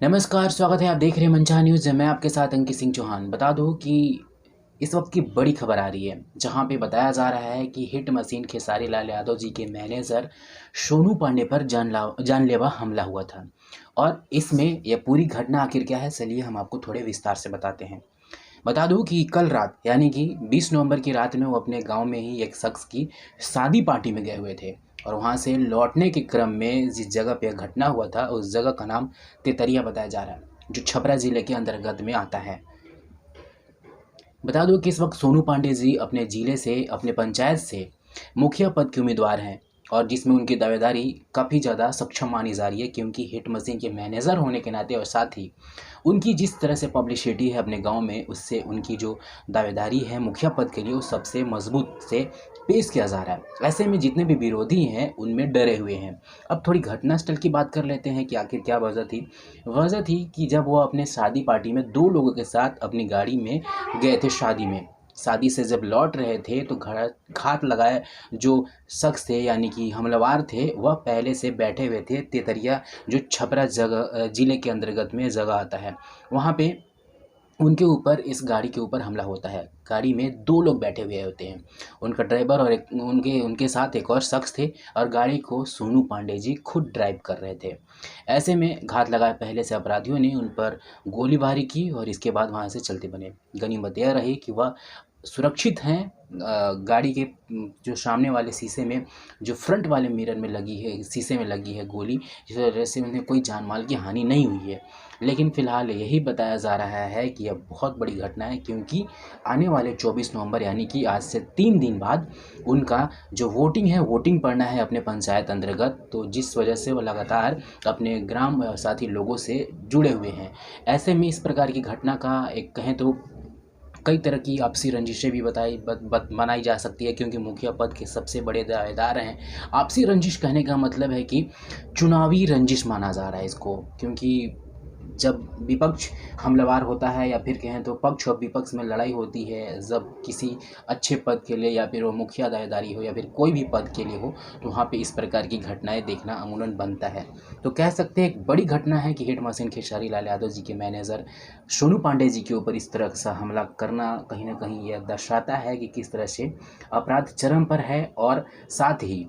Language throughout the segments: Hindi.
नमस्कार, स्वागत है। आप देख रहे हैं मनचाहा न्यूज़। मैं आपके साथ अंकित सिंह चौहान। बता दूं कि इस वक्त की बड़ी खबर आ रही है, जहां पे बताया जा रहा है कि हिट मशीन खेसारी लाल यादव जी के मैनेजर सोनू पांडे पर जानलेवा हमला हुआ था। और इसमें यह पूरी घटना आखिर क्या है, चलिए हम आपको थोड़े विस्तार से बताते हैं। बता दूं कि कल रात यानी कि 20 नवंबर की रात में वो अपने गांव में ही एक शख्स की शादी पार्टी में गए हुए थे, और वहां से लौटने के क्रम में जिस जगह पे घटना हुआ था उस जगह का नाम तेतरिया बताया जा रहा है, जो छपरा ज़िले के अंतर्गत में आता है। बता दूं कि इस वक्त सोनू पांडे जी अपने ज़िले से, अपने पंचायत से मुखिया पद के उम्मीदवार हैं, और जिसमें उनकी दावेदारी काफ़ी ज़्यादा सक्षम मानी जा रही है, क्योंकि हिट मशीन के मैनेजर होने के नाते और साथ ही उनकी जिस तरह से पब्लिसिटी है अपने गांव में, उससे उनकी जो दावेदारी है मुखिया पद के लिए वो सबसे मजबूत से पेश किया जा रहा है। ऐसे में जितने भी विरोधी हैं उनमें डरे हुए हैं। अब थोड़ी घटनास्थल की बात कर लेते हैं कि आखिर क्या वजह थी। वजह थी कि जब वो अपने शादी पार्टी में 2 लोगों के साथ अपनी गाड़ी में गए थे शादी में। शादी से जब लौट रहे थे तो घात लगाए जो शख्स थे यानी कि हमलावर थे, वह पहले से बैठे हुए थे तेतरिया, जो छपरा जगह ज़िले के अंतर्गत में जगह आता है। वहाँ पे उनके ऊपर, इस गाड़ी के ऊपर हमला होता है। गाड़ी में 2 लोग बैठे हुए होते हैं, उनका ड्राइवर और एक उनके उनके साथ एक और शख्स थे, और गाड़ी को सोनू पांडे जी खुद ड्राइव कर रहे थे। ऐसे में घात लगाए पहले से अपराधियों ने उन पर गोलीबारी की और इसके बाद वहाँ से चलते बने। गनीमत यह रही कि वह सुरक्षित हैं। गाड़ी के जो सामने वाले शीशे में, जो फ्रंट वाले मिरर में लगी है, शीशे में लगी है गोली, जिस वजह से उन्हें कोई जान माल की हानि नहीं हुई है। लेकिन फ़िलहाल यही बताया जा रहा है कि यह बहुत बड़ी घटना है, क्योंकि आने वाले 24 नवंबर यानी कि आज से 3 दिन बाद उनका जो वोटिंग है, वोटिंग पड़ना है अपने पंचायत अंतर्गत, तो जिस वजह से वो लगातार अपने ग्राम साथी लोगों से जुड़े हुए हैं। ऐसे में इस प्रकार की घटना का एक कहें तो कई तरह की आपसी रंजिशें भी बनाई जा सकती है, क्योंकि मुखिया पद के सबसे बड़े दावेदार हैं। आपसी रंजिश कहने का मतलब है कि चुनावी रंजिश माना जा रहा है इसको, क्योंकि जब विपक्ष हमलावर होता है या फिर कहें तो पक्ष और विपक्ष में लड़ाई होती है, जब किसी अच्छे पद के लिए या फिर वो मुखिया दावेदारी हो या फिर कोई भी पद के लिए हो, तो वहाँ पे इस प्रकार की घटनाएं देखना अमूमन बनता है। तो कह सकते हैं एक बड़ी घटना है कि हिट मशीन खेसारी लाल यादव जी के मैनेजर सोनू पांडे जी के ऊपर इस तरह का हमला करना कहीं ना कहीं यह दर्शाता है कि किस तरह से अपराध चरम पर है। और साथ ही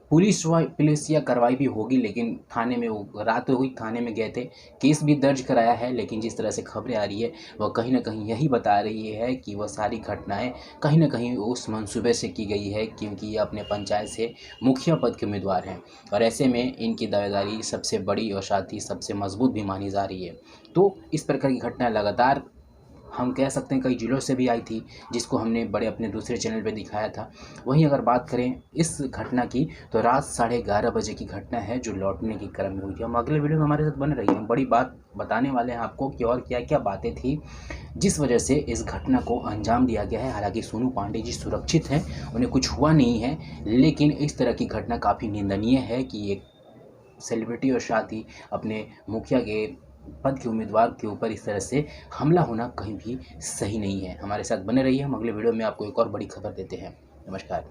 पुलिस या कार्रवाई भी होगी, लेकिन थाने में वो रात हुई, थाने में गए थे, केस भी दर्ज कराया है। लेकिन जिस तरह से खबरें आ रही है वह कहीं ना कहीं यही बता रही है कि वह सारी घटनाएं कहीं ना कहीं उस मंसूबे से की गई है, क्योंकि ये अपने पंचायत से मुखिया पद के उम्मीदवार हैं, और ऐसे में इनकी दावेदारी सबसे बड़ी और साथ ही सबसे मजबूत भी मानी जा रही है। तो इस प्रकार की घटनाएं लगातार हम कह सकते हैं कई जिलों से भी आई थी, जिसको हमने बड़े अपने दूसरे चैनल पे दिखाया था। वहीं अगर बात करें इस घटना की, तो रात 11:30 बजे की घटना है, जो लौटने की क्रम में हुई थी। हम अगले वीडियो में हमारे साथ बने रहिए, हम बड़ी बात बताने वाले हैं आपको कि और क्या क्या बातें थी जिस वजह से इस घटना को अंजाम दिया गया है। हालांकि सोनू पांडे जी सुरक्षित हैं, उन्हें कुछ हुआ नहीं है, लेकिन इस तरह की घटना काफ़ी निंदनीय है कि एक सेलिब्रिटी और साथ ही अपने मुखिया के पद के उम्मीदवार के ऊपर इस तरह से हमला होना कहीं भी सही नहीं है। हमारे साथ बने रहिए, हम अगले वीडियो में आपको एक और बड़ी खबर देते हैं। नमस्कार।